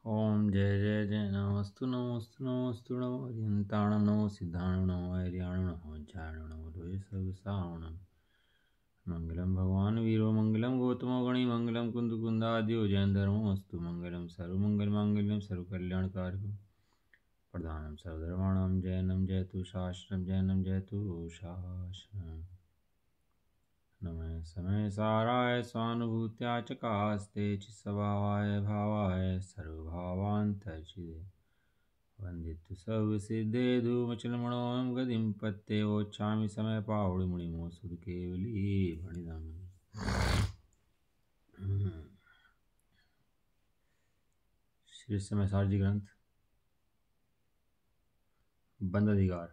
ओम जय जय जय नमस्तु नमस्तु नमस्तु नमो हरियंताणं नमो सिद्धाणं नमो हरियाणं नमो ज्ञानं नमो लोये सर्वसावणं मंगलम भगवान वीरो मंगलम गौतमो गणि मंगलम कुंदकुंदाद्यो जैन धर्मोऽस्तु मंगलम सर्वमंगल मांगल्यम सर्वकल्याणकारकं प्रधानं सर्वधर्माणां जैनं जयतु शास्त्रं जैनं जयतु शासनम् नमः समय साराय स्वानुभूत्या च कास्ते चित्स्वभावाय भावाय सर्वभावान्तर्चिदे वन्दितु सर्वसिद्धे धूमचलमणोऽहं गतिं पत्ते वोच्छामि समय पावुडिमुनिमो सुध केवली भणिदामणि। श्री समय सारजी ग्रंथ बंद अधिकार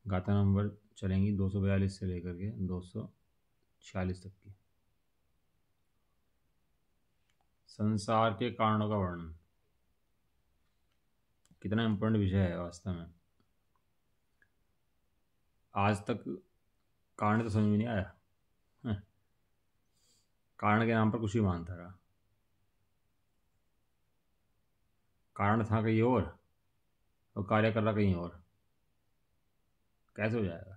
गाथा नंबर चलेंगी 242 से लेकर के 246 तक की। संसार के कारणों का वर्णन कितना इम्पोर्टेंट विषय है वास्तव में। आज तक कारण तो समझ में नहीं आया, कारण के नाम पर कुछ भी मानता रहा। कारण था कहीं और कार्य कर रहा कहीं और, कैसे हो जाएगा।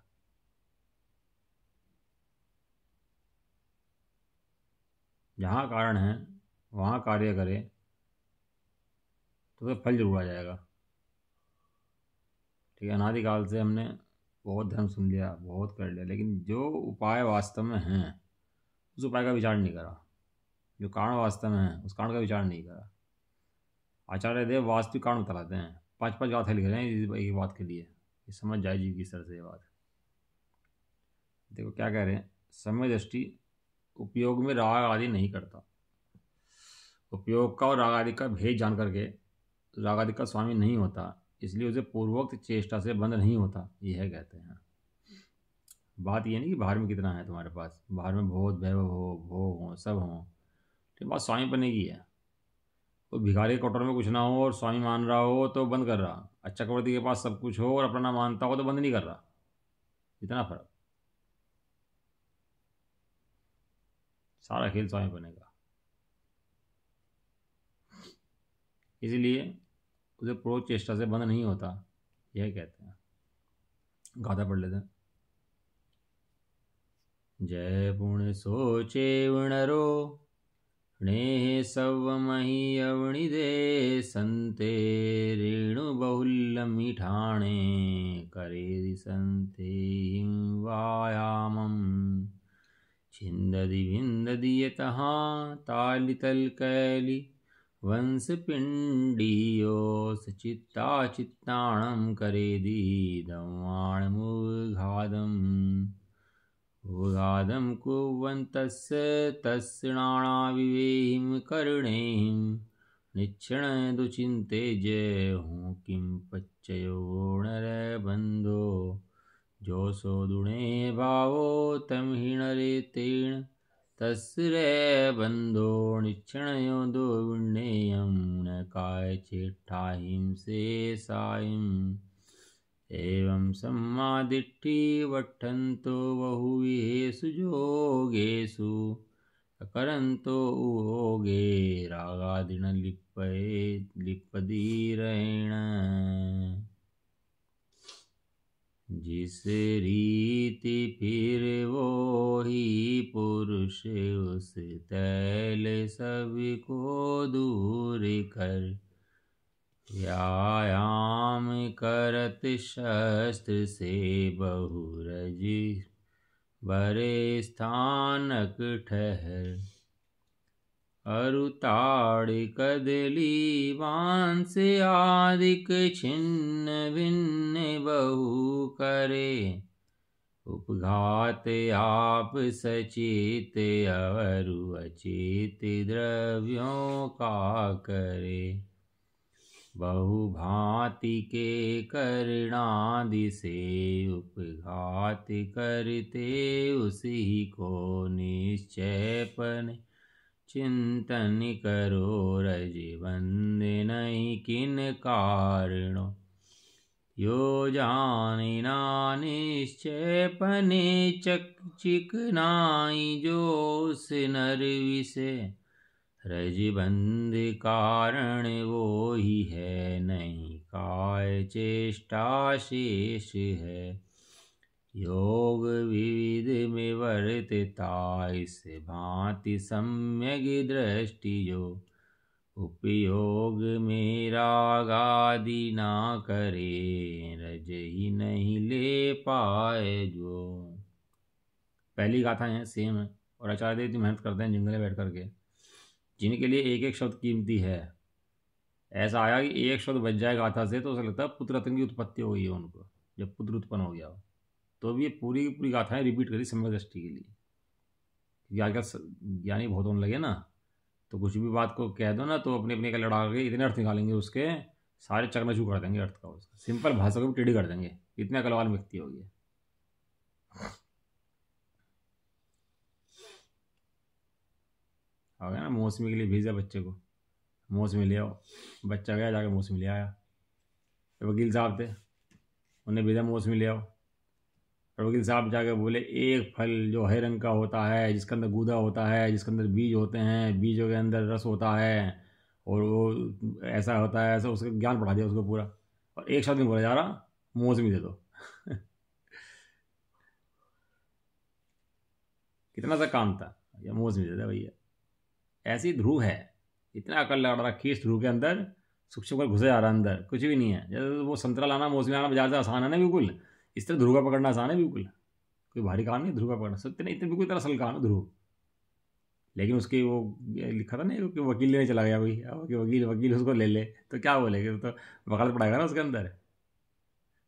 जहाँ कारण है वहाँ कार्य करे तो फल जरूर आ जाएगा। ठीक है, अनादिकाल से हमने बहुत धर्म सुन लिया, बहुत कर लिया, लेकिन जो उपाय वास्तव में हैं उस उपाय का विचार नहीं करा। जो कारण वास्तव में है उस कारण का विचार नहीं करा। आचार्य देव वास्तविक कारण बताते हैं, 5-5 गाथा लिख रहे हैं एक बात के लिए, ये समझ जाए जी किस तरह से ये बात। देखो क्या कह रहे हैं, समय दृष्टि उपयोग में राग आदि नहीं करता। उपयोग का और राग आदि का भेद जान करके राग आदि का स्वामी नहीं होता, इसलिए उसे पूर्वोक्त चेष्टा से बंध नहीं होता, यह कहते हैं। बात यह नहीं कि बाहर में कितना है तुम्हारे पास, बाहर में बहुत वैभव हो, भोग हो, सब हो, तो बात स्वामी बनने की है। तो भिखारी के कटोर में कुछ ना हो और स्वामी मान रहा हो तो बंद कर रहा, अच्छा चक्रवर्ती के पास सब कुछ हो और अपना ना मानता हो तो बंद नहीं कर रहा। इतना फर्क, सारा खेल स्वामी बनेगा। इसलिए उसे पूर्व चेष्टा से बंद नहीं होता, यह कहते हैं। गाथा पढ़ लेते हैं। जय पुण्य सोचे वणरो णे सव मही अवणि दे संते रेणु बहुल्य मिठाणे करे संते हिम वायामम छिंददि विंददि यतहा तालितल कैली वंश पिंडियोस चित्ता चित्ताणं करेदि दम्वाण मुघादम उगादं कुर्वन्तस्य तस्णाणाविवेहिं करुणेहिं निच्छण दुचिन्ते जय हूँ किं पच्चयो नरबन्धो जो सो दुणे भावो तम हिणरे तेण तस्रे बंधो निच्छणयो दो विण्ययं न काय चेट्ठाहिं से सायं एवं सम्मादिट्ठी वट्ठन्तो बहुविहेषु जोगेषु करन्तो उहोगे रागादिन लिप्पदीरेण जिस रीति फिर वो ही पुरुष उस तैल सभी को दूर कर व्यायाम करत शस्त्र से बहुरज बरे स्थानक ठहर अरुताड़ कदली बांस आदिक छिन्न भिन्न बहु करे उपघात आप सचेत अवरु अचेत द्रव्यों का करे बहुभांति के करणादि से उपघात करते उसी को निश्चयपन चिंतन करो रज बंद नहीं किन कारणों यो जाने ना निश्चयपने चक चिकनाई जो उस नर विषय रजबंध कारण वो ही है, नहीं काय चेष्टा शेष है। योग विविध में वर्तता, इस भांति सम्यक दृष्टि जो। उपयोग में राग आदि ना करे, रज ही नहीं ले पाए जो। पहली गाथा है सेम है, और आचार्य देव इतनी मेहनत करते हैं जंगल में बैठ करके, जिनके लिए एक एक शब्द कीमती है। ऐसा आया कि एक शब्द बच जाए गाथा से तो उसे लगता है पुत्र रत्न की उत्पत्ति हो गई है उनको, जब पुत्र उत्पन्न हो गया हो। तो भी ये पूरी पूरी गाथाएं रिपीट करी सम्यक दृष्टि के लिए, क्योंकि आजकल ज्ञानी बहुत होने लगे ना, तो कुछ भी बात को कह दो ना तो अपने अपने का लड़ा के इतने अर्थ निकालेंगे उसके, सारे चकनाचूर कर देंगे अर्थ का, उसका सिंपल भाषा को भी टेढ़ी कर देंगे, इतने अकलवान व्यक्ति हो गए। हो गया ना, मौसमी के लिए भेजा बच्चे को, मौसमी ले आओ, बच्चा गया जाके मौसमी ले आया। तो वकील साहब थे, उन्हें भेजा मौसमी ले आओ, और वकील साहब जाके बोले एक फल जो हरे रंग का होता है, जिसके अंदर गूदा होता है, जिसके अंदर बीज होते हैं, बीजों के अंदर रस होता है, और वो ऐसा होता है, ऐसा उसका ज्ञान पढ़ा दिया उसको पूरा। और एक शब्द नहीं बोला जा रहा, मौसमी दे दो। कितना सा काम था, या मौसमी दे दे भैया। ऐसी ध्रुव है, इतना अकल लगा रखी है इस ध्रुव के अंदर, सूक्ष्म पर घुसे जा रहा है अंदर, कुछ भी नहीं है। जैसे वो संतरा लाना मौसमी लाना बाजार से आसान है ना बिल्कुल, इस तरह ध्रुव का पकड़ना आसान है बिल्कुल, कोई भारी काम नहीं ध्रुव का पकड़ना, सत्य नहीं, इतने बिल्कुल तरह असल काम है ध्रुव। लेकिन उसके वो लिखा था ना कि वकील लेने चला गया कोई, अब कि वकील वकील उसको ले ले तो क्या बोलेगा, तो वकालत पढ़ाएगा ना उसके अंदर।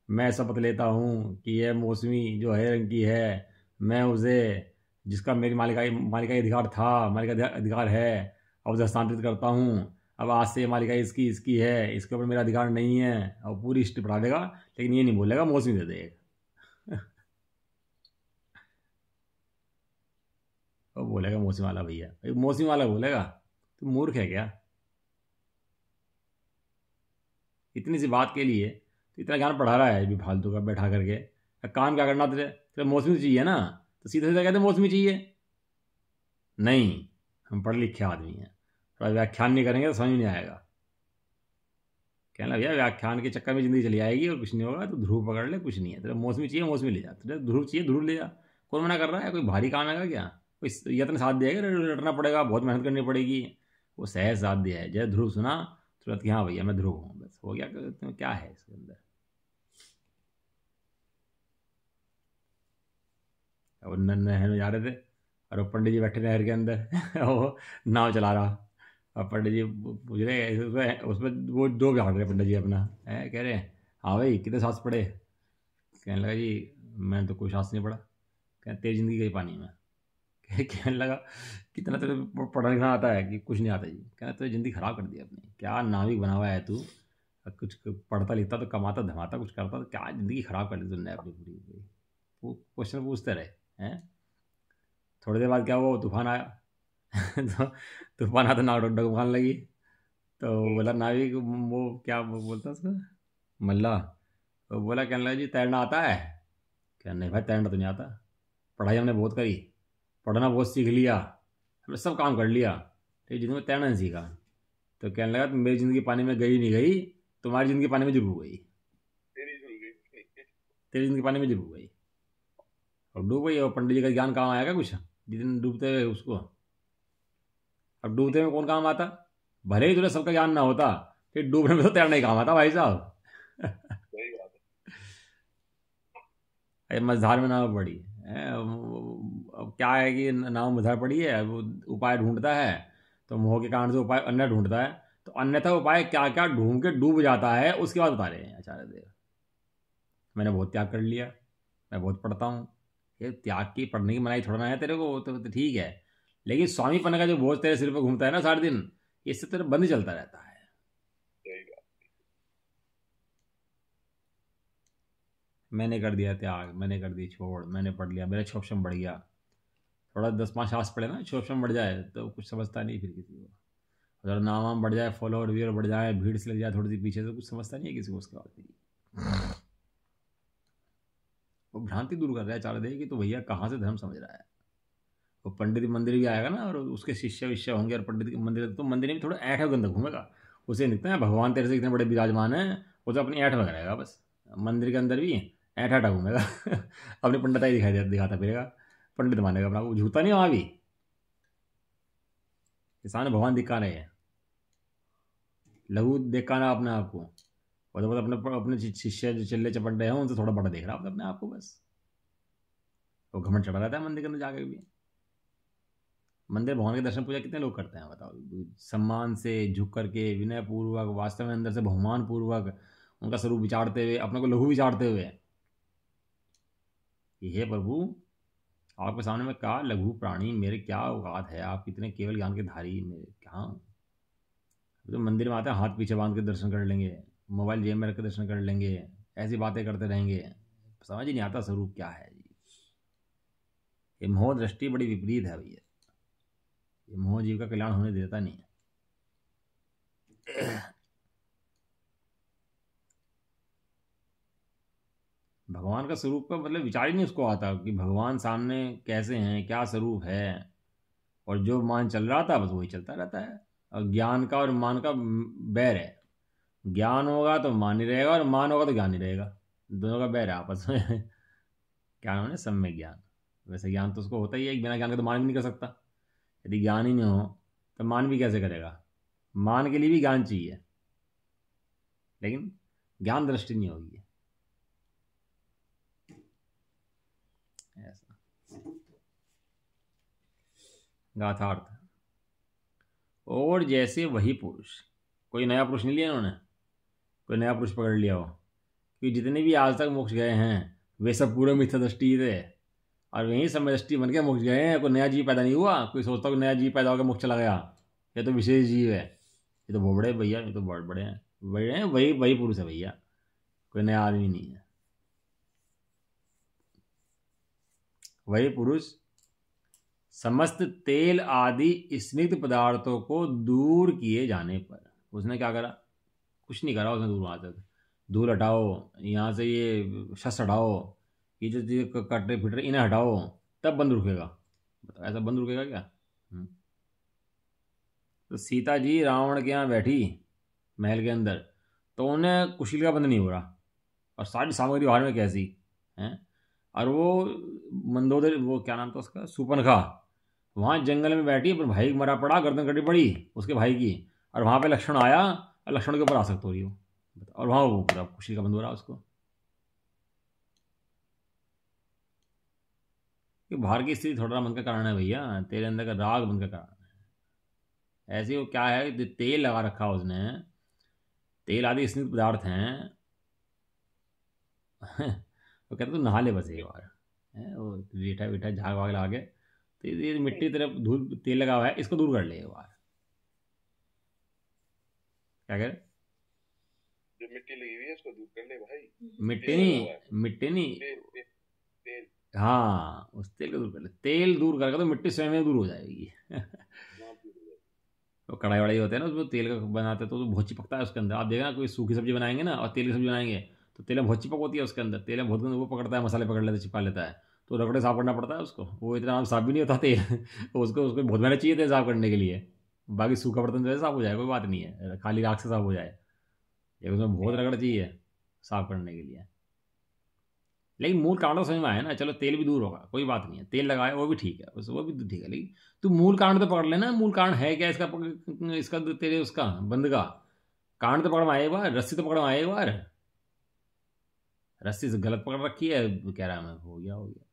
मैं शपथ लेता हूँ कि यह मौसमी जो है रंग की है, मैं उसे जिसका मेरी मालिकाई अधिकार था, मालिका अधिकार है, अब उसे हस्तांतरित करता हूँ। अब आज से मालिकाई इसकी इसकी है, इसके ऊपर मेरा अधिकार नहीं है, और पूरी हिस्ट्री पढ़ा देगा। लेकिन ये नहीं बोलेगा मौसमी दे दे वो बोलेगा मौसमी वाला भैया, भाई मौसमी वाला बोलेगा, तू मूर्ख है क्या? इतनी सी बात के लिए तो इतना ज्ञान पढ़ा रहा है भी फालतू का बैठा करके। काम क्या करना तेरे तेरे मौसमी चाहिए ना, तो सीधे सीधे कहते मौसमी चाहिए। नहीं, हम पढ़े लिखे आदमी हैं, थोड़ा व्याख्यान नहीं करेंगे तो समझ नहीं आएगा। कहना भैया व्याख्यान के चक्कर में ज़िंदगी चली आएगी और कुछ नहीं होगा, तो ध्रुव पकड़ ले, कुछ नहीं है। तेरा मौसमी चाहिए मौसमी ले जा, तेरा ध्रुव चाहिए ध्रुव ले जा। कौन मना कर रहा है? कोई भारी काम है क्या? कोई यत्न साथ दिया है, रटना पड़ेगा, बहुत मेहनत करनी पड़ेगी। वो सहज साथ दिया है, जय ध्रुव सुना तुरंत कि हाँ भैया मैं ध्रुव हूँ, बस हो गया। क्या है इसके अंदर? और नहर में जा रहे थे, और वो पंडित जी बैठे नहर के अंदर वो नाव चला रहा, और पंडित जी पूछ रहे उसमें वो दो बिहार रहे पंडित जी अपना है, कह रहे हैं हाँ भाई कितने सांस पढ़े? कहने लगा जी मैंने तो कोई सांस नहीं पढ़ा। कहते तेरी जिंदगी गई पानी में। कहने लगा कितना तेरे पढ़ा लिखना आता है? कि कुछ नहीं आता जी। कहना तो ज़िंदगी ख़राब कर दी अपनी, क्या नाविक बना हुआ है तू, कुछ पढ़ता लिखता तो कमाता धमाता कुछ करता, तो क्या ज़िंदगी ख़राब कर दी तुमने अपनी पूरी। वो क्वेश्चन पूछते रहे हैं। थोड़ी देर बाद क्या हुआ, वो तूफान आया तो तूफान आया तो नाव डगमगाने लगी। तो बोला नाविक, वो क्या बोलता उसको, मल्ला, तो बोला कहने लगा जी तैरना आता है? क्या नहीं भाई तैरना तो नहीं आता, पढ़ाई हमने बहुत करी, पढ़ना बहुत सीख लिया, हमने सब काम कर लिया, तो जिंदगी में तैरना नहीं सीखा। तो कहने लगा तो मेरी ज़िंदगी पानी में गई नहीं गई, तुम्हारी ज़िंदगी पानी में जरूर गई, तेरी ज़िंदगी पानी में जरूर गई। और डूब गई, और पंडित जी का ज्ञान काम आएगा कुछ जितने डूबते हुए उसको? अब डूबते में कौन काम आता? भले ही तुझे सबका ज्ञान ना होता, फिर डूबने में तो तैरना ही काम आता भाई साहब। अरे मझधार में नाव पड़ी है, अब क्या है कि नाव मझधार पड़ी है, वो उपाय ढूंढता है, तो मोह के कारण से उपाय अन्य ढूंढता है, तो अन्यथा उपाय क्या क्या ढूंढ के डूब जाता है, उसके बाद बता रहे हैं आचार्य देव। मैंने बहुत त्याग कर लिया, मैं बहुत पढ़ता हूँ। ये त्याग की पढ़ने की मनाही थोड़ा ना है तेरे को, तो ठीक है, लेकिन स्वामी पन्ने का जो बोझ तेरे सिर पर घूमता है ना सारे दिन, इससे तेरा बंद ही चलता रहता है। मैंने कर दिया त्याग, मैंने कर दी छोड़, मैंने पढ़ लिया, मेरा क्षोभम बढ़ गया। थोड़ा 10-5 आस पड़े ना, क्षोभम बढ़ जाए तो कुछ समझता नहीं फिर किसी को। अगर नाम वाम बढ़ जाए, फॉलोअर व्यूअर बढ़ जाए, भीड़ से लग जाए थोड़ी सी पीछे, तो कुछ समझता नहीं है किसी को उसके बाद फिर। वो भ्रांति दूर कर रहा है चार देव की, तो भैया कहाँ से धर्म समझ रहा है? वो पंडित मंदिर भी आएगा ना और उसके शिष्य विष्य होंगे और पंडित के मंदिर, तो मंदिर में थोड़ा ऐठ गंदा घूमेगा। उसे दिखता है भगवान तेरे से इतने बड़े विराजमान है, वो तो अपनी ऐठ में रहेगा बस। मंदिर के अंदर भी ऐठा घूमेगा अपनी पंडिताई दिखाता फिरेगा, पंडित मानेगा अपना, वो झूठा नहीं वहाँ भी। किसान भगवान दिखा रहे हैं, लघु दिखाना अपने आप को, और तो बस अपने अपने शिष्य जो चिल्ले चपटे हैं उनसे थोड़ा बड़ा देख रहा है अपने आप को बस। वो घमंड चढ़ा रहता है मंदिर के अंदर जाकर भी। मंदिर भगवान के दर्शन पूजा कितने लोग करते हैं बताओ, सम्मान से झुक करके विनय पूर्वक, वास्तव में अंदर से बहुमान पूर्वक उनका स्वरूप विचारते हुए, अपने को लघु विचारते हुए, हे प्रभु आपके सामने मैं क्या लघु प्राणी, मेरे क्या औकात है, आप कितने केवल ज्ञान के धारी, मेरे क्या। तो मंदिर में आते हैं हाथ पीछे बांध के दर्शन कर लेंगे, मोबाइल जेब में रख के दर्शन कर लेंगे, ऐसी बातें करते रहेंगे, समझ ही नहीं आता स्वरूप क्या है जी। ये मोह दृष्टि बड़ी विपरीत है भैया, ये मोह जीव का कल्याण होने देता नहीं है। भगवान का स्वरूप का मतलब विचार ही नहीं उसको आता कि भगवान सामने कैसे हैं, क्या स्वरूप है, और जो मान चल रहा था बस वही चलता रहता है। और ज्ञान का और मान का बैर है, ज्ञान होगा तो मान ही रहेगा और मान होगा तो ज्ञान ही रहेगा, दोनों का बैर है आपस में क्या नाम है, सम्यक ज्ञान। वैसे ज्ञान तो उसको होता ही है, बिना ज्ञान के तो मान भी नहीं कर सकता। यदि ज्ञान ही नहीं हो तो मान भी कैसे करेगा, मान के लिए भी ज्ञान चाहिए, लेकिन ज्ञान दृष्टि नहीं होगी ऐसा। गाथार्थ, और जैसे वही पुरुष, कोई नया पुरुष नहीं लिया इन्होंने, कोई नया पुरुष पकड़ लिया हो, कि जितने भी आज तक मोक्ष गए हैं वे सब पूरे मिथ्या दृष्टि थे, और वहीं समय दृष्टि बन के मोक्ष गए हैं। कोई नया जीव पैदा नहीं हुआ, कोई सोचता कि नया जीव पैदा होकर मोक्ष चला गया, ये तो विशेष जीव है, ये तो बहुत बड़े भैया, ये तो बहुत बड़े हैं, वही वही पुरुष है भैया, कोई नया आदमी नहीं है। वही पुरुष समस्त तेल आदि स्निग्ध पदार्थों को दूर किए जाने पर, उसने क्या करा, कुछ नहीं करा उसने, दूर वहाँ तक धूल हटाओ, यहाँ से ये शस हटाओ, ये जो चीज़ कटरे फिटरे इन्हें हटाओ, तब बंद रुकेगा। बताओ ऐसा बंद रुकेगा क्या? तो सीता जी रावण के यहाँ बैठी महल के अंदर, तो उन्हें कुशील का बंद नहीं हो रहा, और सारी सामग्री बाहर में कैसी है, और वो मंदोदरी, वो क्या नाम था उसका, सुपनखा, वहाँ जंगल में बैठी, पर भाई मरा पड़ा, गर्दन कटी पड़ी उसके भाई की, और वहाँ पे लक्ष्मण आया और लक्ष्मण के ऊपर आसक्त हो रही हो, और वहाँ वो पूरा खुशी का बंद हो रहा उसको। कि बाहर की स्थिति थोड़ा मन का कारण है भैया, तेरे अंदर का राग मन का कारण है। ऐसे वो क्या है, जो तेल लगा रखा उसने, तेल आदि स्निग्ध पदार्थ हैं वो कहते तो नहा ले बस एक बार, है वो रीठा वीठा झाग वाग लगा के, तो ये मिट्टी तरफ धूल तेल लगा हुआ है, इसको दूर कर ले एक बार। क्या कह रहे, जो मिट्टी लगी हुई है उसको दूर कर ले भाई। मिट्टी नहीं, मिट्टी नहीं, तेल हाँ उस तेल को दूर कर ले, तेल दूर करके तो मिट्टी स्वयं में दूर हो जाएगी तो कढ़ाई वढ़ाई होते हैं ना उसमें तेल का बनाते हैं, तो बहुत चिपकता है उसके अंदर। आप देखना कोई सूखी सब्जी बनाएंगे ना और तेल की सब्जी बनाएंगे, तो तेल में बहुत चिपक होती है उसके अंदर, तेल में बहुत वो पकड़ता है, मसाले पकड़ लेता है, चिपका लेता है, तो रगड़े साफ करना पड़ता है उसको, वो इतना साफ भी नहीं होता तेल उसको उसको बहुत मेहनत चाहिए तेल साफ करने के लिए। बाकी सूखा बर्तन जो है साफ हो जाए, कोई बात नहीं है, खाली राख से साफ हो जाए, लेकिन उसमें बहुत रगड़ चाहिए साफ करने के लिए। लेकिन मूल कारण तो समझ में आया ना, चलो तेल भी दूर होगा कोई बात नहीं है, तेल लगाया वो भी ठीक है, वो भी ठीक है, लेकिन तू मूल कारण तो पकड़ लेना, मूल कारण है क्या इसका, इसका तेरे उसका बंद का कारण तो पकड़ में आए एक बार, रस्सी तो पकड़ में आए एक बार, रस्सी से गलत पकड़ रखी है, कह रहा है मैं हो गया हो गया।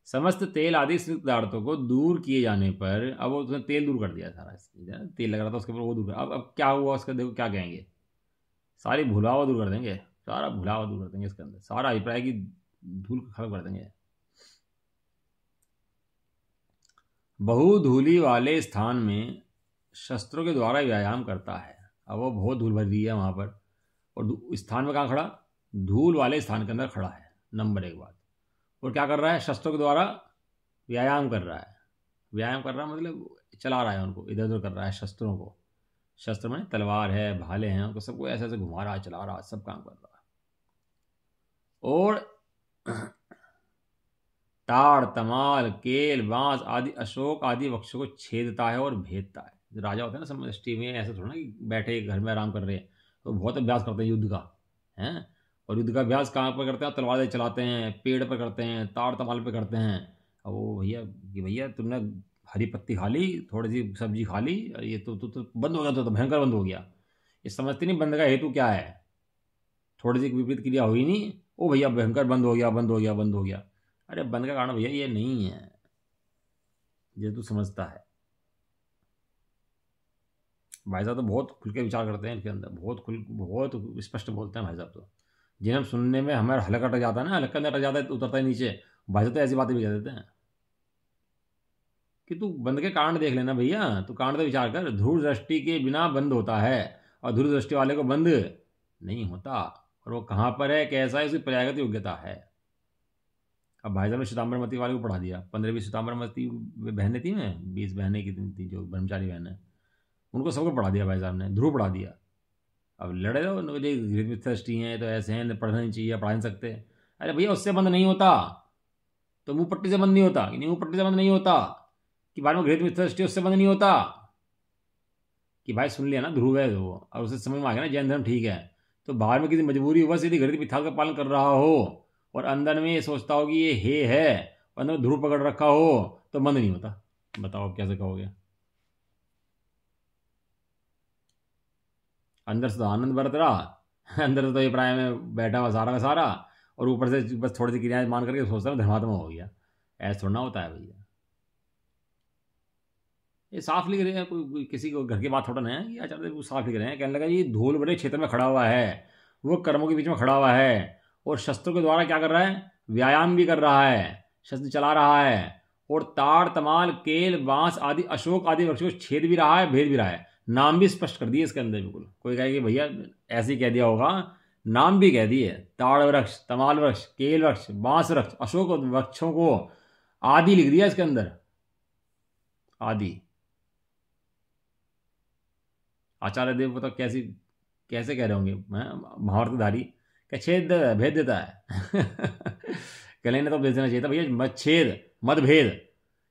समस्त तेल आदि स्निग्ध पदार्थों को दूर किए जाने पर, अब वो उसने तेल दूर कर दिया सारा, तेल लग रहा था उसके ऊपर वो दूर कर, अब क्या हुआ उसका, देखो क्या कहेंगे, सारी भुलावा दूर कर देंगे, सारा भुलावा दूर कर देंगे इसके अंदर, सारा अभिप्राय की धूल खत्म कर देंगे। बहुधूली वाले स्थान में शस्त्रों के द्वारा व्यायाम करता है, अब वो बहुत धूल भर रही है वहां पर, और स्थान में कहाँ खड़ा, धूल वाले स्थान के अंदर खड़ा है, नंबर एक बात। और क्या कर रहा है, शस्त्रों के द्वारा व्यायाम कर रहा है, व्यायाम कर रहा है मतलब चला रहा है उनको, इधर उधर कर रहा है शस्त्रों को, शस्त्र में तलवार है, भाले हैं, उनको सबको ऐसे ऐसे घुमा रहा है, चला रहा है, सब काम कर रहा है। और ताड़ तमाल केल बांस आदि अशोक आदि वृक्षों को छेदता है और भेदता है। जो राजा होते हैं ना समष्टि में, ऐसा थोड़ा ना कि बैठे घर में आराम कर रहे हैं, तो बहुत अभ्यास करते हैं युद्ध का, हैं। और युद्ध का अभ्यास कहाँ पर करते हैं? तलवारें चलाते हैं, पेड़ पर करते हैं, ताड़ तमाल पे करते हैं। अब वो भैया कि भैया तुमने हरी पत्ती खा ली, थोड़ी सी सब्जी खा ली, ये तो बंद हो गया, तो भयंकर बंद हो गया। ये समझते नहीं बंद का हेतु क्या है। थोड़ी सी विपरीत क्रिया हुई नहीं, ओ भैया भयंकर बंद हो गया, बंद हो गया, बंद हो गया। अरे बंद का कारण भैया ये नहीं है, ये तू समझता है। भाई साहब तो बहुत खुल के विचार करते हैं इनके अंदर, बहुत स्पष्ट बोलते हैं भाई साहब तो। जिन्हें हम सुनने में हमारा हलक अटक जाता है ना, हलक के अंदर अटक जाता है, उतरता है नीचे। भाई साहब तो ऐसी बातें भी कह देते हैं कि तू बंद के कारण देख लेना भैया, तू कारण तो विचार कर। ध्रुव दृष्टि के बिना बंद होता है, और ध्रुव दृष्टि वाले को बंद नहीं होता। और वो कहाँ पर है, कैसा है, उसकी प्रयागत योग्यता है। अब भाई साहब ने श्वेतांबरमती वाले को पढ़ा दिया। 15-20 श्वेतांबरमती बहनें थी ना, 20 बहनें कितनी थी जो ब्रह्मचारी बहनें, उनको सबको पढ़ा दिया भाई साहब ने, ध्रुव पढ़ा दिया। अब लड़े रहो, दृष्टि हैं तो ऐसे हैं, पढ़ना नहीं चाहिए, पढ़ा नहीं सकते। अरे भैया उससे बंद नहीं होता, तो मुंह पट्टी से बंद नहीं होता, कि मुंह पट्टी से बंद नहीं होता, कि बाद में घृत दृष्टि उससे बंद नहीं होता। कि भाई सुन लिया ना ध्रुव है वो, और उसे समझ में आ गया ना जैन धर्म ठीक है, तो बाहर में किसी मजबूरी हुआ यदि घृत मिथ्यात्व का पालन कर रहा हो, और अंदर में ये सोचता हो कि ये हे है, और अंदर में ध्रुव पकड़ रखा हो, तो बंद नहीं होता। बताओ आप कैसे कहोगे? अंदर से तो आनंद बरत रहा, अंदर से तो ये प्राय में बैठा हुआ सारा का सारा, और ऊपर से बस थोड़ी सी क्रियाएं मान करके सोचता हूँ धर्मात्मा हो गया। ऐसा थोड़ा ना होता है भैया। ये साफ लिख रहे हैं, कोई किसी को घर की बात थोड़ा ना है कि आचार्य वो साफ लिख रहे हैं। कहने लगा ये धूल भरे क्षेत्र में खड़ा हुआ है, वो कर्मों के बीच में खड़ा हुआ है, और शस्त्रों के द्वारा क्या कर रहा है? व्यायाम भी कर रहा है, शस्त्र चला रहा है, और ताड़ तमाल केल बांस आदि अशोक आदि वृक्षों को छेद भी रहा है, भेद भी रहा है। नाम भी स्पष्ट कर दिए इसके अंदर। बिल्कुल कोई कहे कि भैया ऐसे ही कह दिया होगा, नाम भी कह दिए। ताड़ वृक्ष, तमाल वृक्ष, केल वृक्ष, बांस वृक्ष, अशोक वृक्षों को आदि लिख दिया इसके अंदर, आदि। आचार्य देव बताओ कैसी कैसे कह रहे होंगे महाभारतधारी, क्या छेद भेद देता है? कल ने तो भेज देना चाहिए था भैया, मत छेद मत भेद।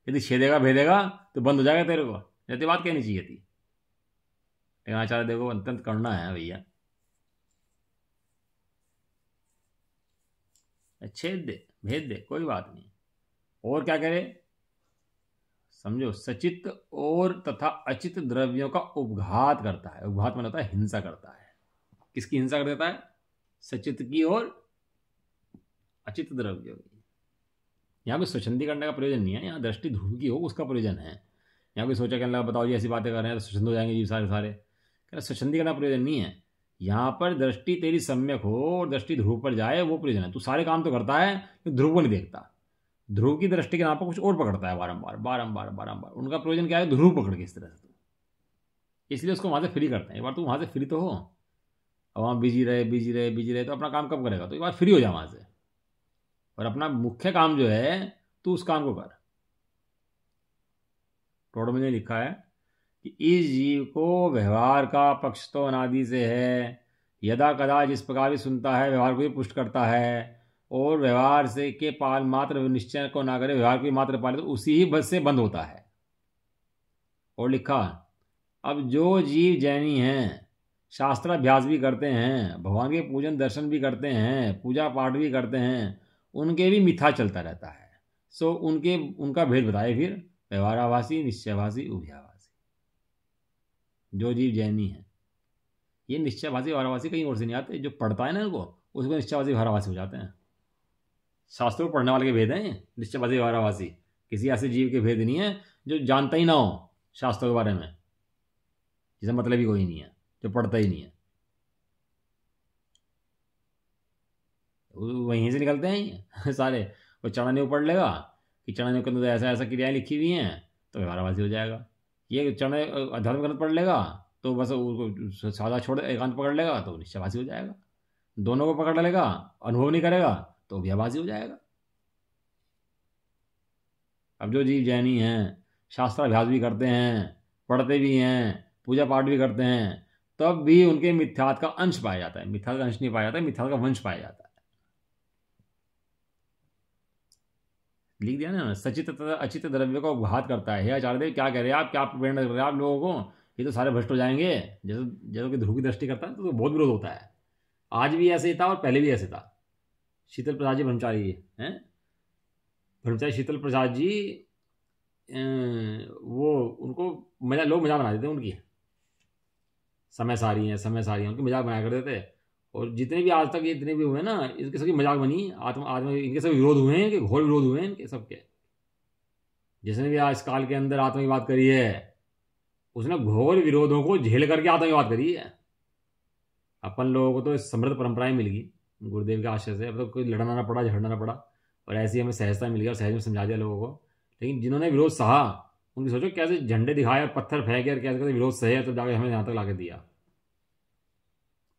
यदि छेदेगा भेदेगा तो बंद हो जाएगा तेरे को, जैसी बात कहनी चाहिए थी। लेकिन आचार्य देव को अत्यंत करना है भैया, छेद दे भेद दे कोई बात नहीं। और क्या करे समझो, सचित और तथा अचित द्रव्यों का उपघात करता है। उपघात मतलब होता है हिंसा करता है। किसकी हिंसा कर देता है? सचित की और अचित द्रव्यों की। यहाँ कोई स्वच्छंदी करने का प्रयोजन नहीं है, यहाँ दृष्टि ध्रुव की हो उसका प्रयोजन है। यहाँ कोई सोचा कहने लगा बताओ जी ऐसी बातें कर रहे हैं तो स्वच्छंद हो जाएंगे जी सारे सारे, कहना स्वच्छंदी करना प्रयोजन नहीं है। यहाँ पर दृष्टि तेरी सम्यक हो और दृष्टि ध्रुव पर जाए, वो प्रयोजन है। तू सारे काम तो करता है, ध्रुव को नहीं देखता। ध्रुव की दृष्टि के नाम पर कुछ और पकड़ता है बारंबार बारंबार बारंबार। उनका प्रयोजन क्या है? ध्रुव पकड़ के इस तरह से, इसलिए उसको वहां से फ्री करते हैं। एक बार तू वहां से फ्री तो हो, और वहां बिजी रहे बिजी रहे बिजी रहे तो अपना काम कब करेगा? तो एक बार फ्री हो जा वहां से, और अपना मुख्य काम जो है तू उस काम को कर। टोडो ने लिखा है कि इस जीव को व्यवहार का पक्ष तो अनादि से है, यदा कदा जिस प्रकार भी सुनता है व्यवहार को भी पुष्ट करता है, और व्यवहार से के पाल मात्र निश्चय को ना करे, व्यवहार को मात्र पाले तो उसी ही बस से बंद होता है। और लिखा, अब जो जीव जैनी हैं, शास्त्राभ्यास भी करते हैं, भगवान के पूजन दर्शन भी करते हैं, पूजा पाठ भी करते हैं, उनके भी मिथ्या चलता रहता है। सो उनका भेद बताए फिर, व्यवहाराभासी निश्चयभासी उभयाभासी। जो जीव जैनी है, ये निश्चयभासी व्यवहाराभासी कहीं और से नहीं आते। जो पढ़ता है ना इनको, उसको निश्चयभासी व्यवहाराभासी हो जाते हैं। शास्त्रों को पढ़ने वाले के भेद हैं निश्चयभासी व्यवहाराभासी। किसी ऐसे जीव के भेद नहीं है जो जानता ही ना हो शास्त्रों के बारे में, जिसे मतलब ही कोई नहीं है, जो पढ़ता ही नहीं है। वहीं से निकलते हैं सारे। वो चढ़ाने को पढ़ लेगा कि चढ़ाने के अंदर ऐसा ऐसा क्रियाएं लिखी हुई हैं तो व्यवहारवासी हो जाएगा। ये चढ़े अध्यात्म ग्रंथ पढ़ लेगा तो बस उसको सादा छोड़ एकांत पकड़ लेगा तो निश्चयवासी हो जाएगा। दोनों को पकड़ लेगा, अनुभव नहीं करेगा तो व्यवहासी हो जाएगा। अब जो जीव जैनी हैं, शास्त्राभ्यास भी करते हैं, पढ़ते भी हैं, पूजा पाठ भी करते हैं, तब भी उनके मिथ्यात्व का अंश पाया जाता है। मिथ्यात्व का अंश नहीं पाया जाता है, मिथ्यात्व का वंश पाया जाता है। लिख दिया ना, सचित तथा अचित द्रव्य का उपघात करता है। हे आचार्यदेव, क्या कह रहे हैं आप, क्या प्रेरणा कर रहे हैं आप लोगों को? ये तो सारे भ्रष्ट हो जाएंगे। जैसे जैसे कि ध्रुव की दृष्टि करता है तो बहुत विरोध होता है। आज भी ऐसे ही था और पहले भी ऐसे था। शीतल प्रसाद जी ब्रह्मचारी हैं, ब्रह्मचारी शीतल प्रसाद जी, वो उनको लोग मजाक बना देते उनकी, समय सारी हैं, समय सारी हैं, उनकी मजाक बनाया करते थे। और जितने भी आज तक ये जितने भी हुए ना, इनके सबकी मजाक बनी। आत्मा इनके सब विरोध हुए हैं, कि घोर विरोध हुए हैं इनके सबके। जिसने भी आज काल के अंदर आत्मा की बात करी है, उसने घोर विरोधों को झेल करके आत्मा की बात करी है। अपन लोगों को तो समृद्ध परंपराएं मिल गई गुरुदेव के आश्रय से, अब तो कोई लड़ना ना पड़ा, झगड़ना ना पड़ा, और ऐसी हमें सहजता मिल गई और सहज में समझा दिया लोगों को। लेकिन जिन्होंने विरोध सहा, उनकी सोचो कैसे झंडे दिखाए और पत्थर फेंके और कैसे कैसे विरोध सहे, तो जाकर हमें यहाँ तक ला के दिया।